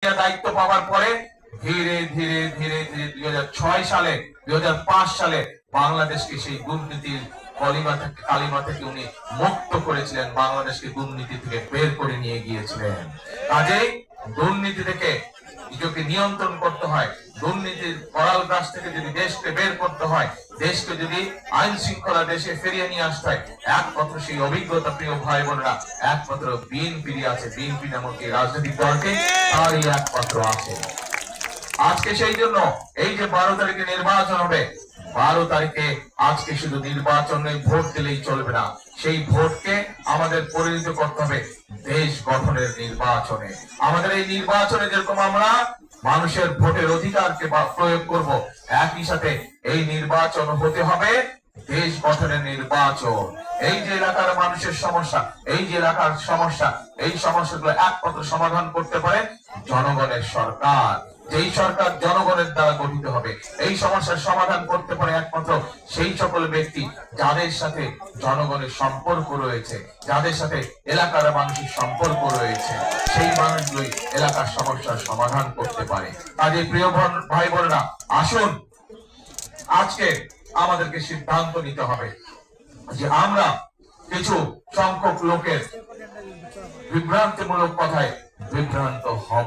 দায়িত্ব পাওয়ার পরে ধীরে ধীরে ধীরে ধীরে 2006 সালে 2005 সালে বাংলাদেশকে সেই দুর্নীতির কালিমা থেকে উনি মুক্ত করেছিলেন, বাংলাদেশকে দুর্নীতি থেকে বের করে নিয়ে গিয়েছিলেন। কাজেই দুর্নীতি থেকে নিজেকে নিয়ন্ত্রণ করতে হয়, দুর্নীতির করাল গাছ থেকে যদি দেশকে বের করতে হয়, দেশকে যদি আইন শৃঙ্খলা দেশে ফিরিয়ে নিয়ে আসতে হয়, একমাত্র সেই অভিজ্ঞতা প্রিয় ভাই বোনেরা একমাত্র বিএনপি আছে। বিএনপি নামক এই রাজনৈতিক দলটি তারই একমাত্র আছে। আজকে সেই জন্য এই যে 12 তারিখে নির্বাচন হবে, 12 তারিখে আজকে শুধু নির্বাচনে ভোট দিলেই চলবে না, সেই ভোটকে আমাদের পরিণত করতে হবে দেশ গঠনের নির্বাচনে। আমাদের এই নির্বাচনে যেরকম আমরা মানুষের ভোটের অধিকারকে প্রয়োগ করব, একই সাথে এই নির্বাচন হতে হবে দেশ গঠনের নির্বাচন। এই যে এলাকার মানুষের সমস্যা, এই যে এলাকার সমস্যা, এই সমস্যাগুলো একমাত্র সমাধান করতে পারে জনগণের সরকার। যেই সরকার জনগণের দ্বারা গঠিত হবে, এই সমস্যার সমাধান করতে পারে একমাত্র সেই সকল ব্যক্তি যাদের সাথে জনগণের সম্পর্ক রয়েছে, যাদের সাথে এলাকার মানুষের সম্পর্ক রয়েছে, সেই মানুষগুলোই এলাকার সমস্যার সমাধান করতে পারে। কাজে প্রিয় ভাই বোনেরা, আসুন আজকে আমাদেরকে সিদ্ধান্ত নিতে হবে যে আমরা কিছু সংখ্যক লোকের বিভ্রান্তিমূলক কথায় বিভ্রান্ত হব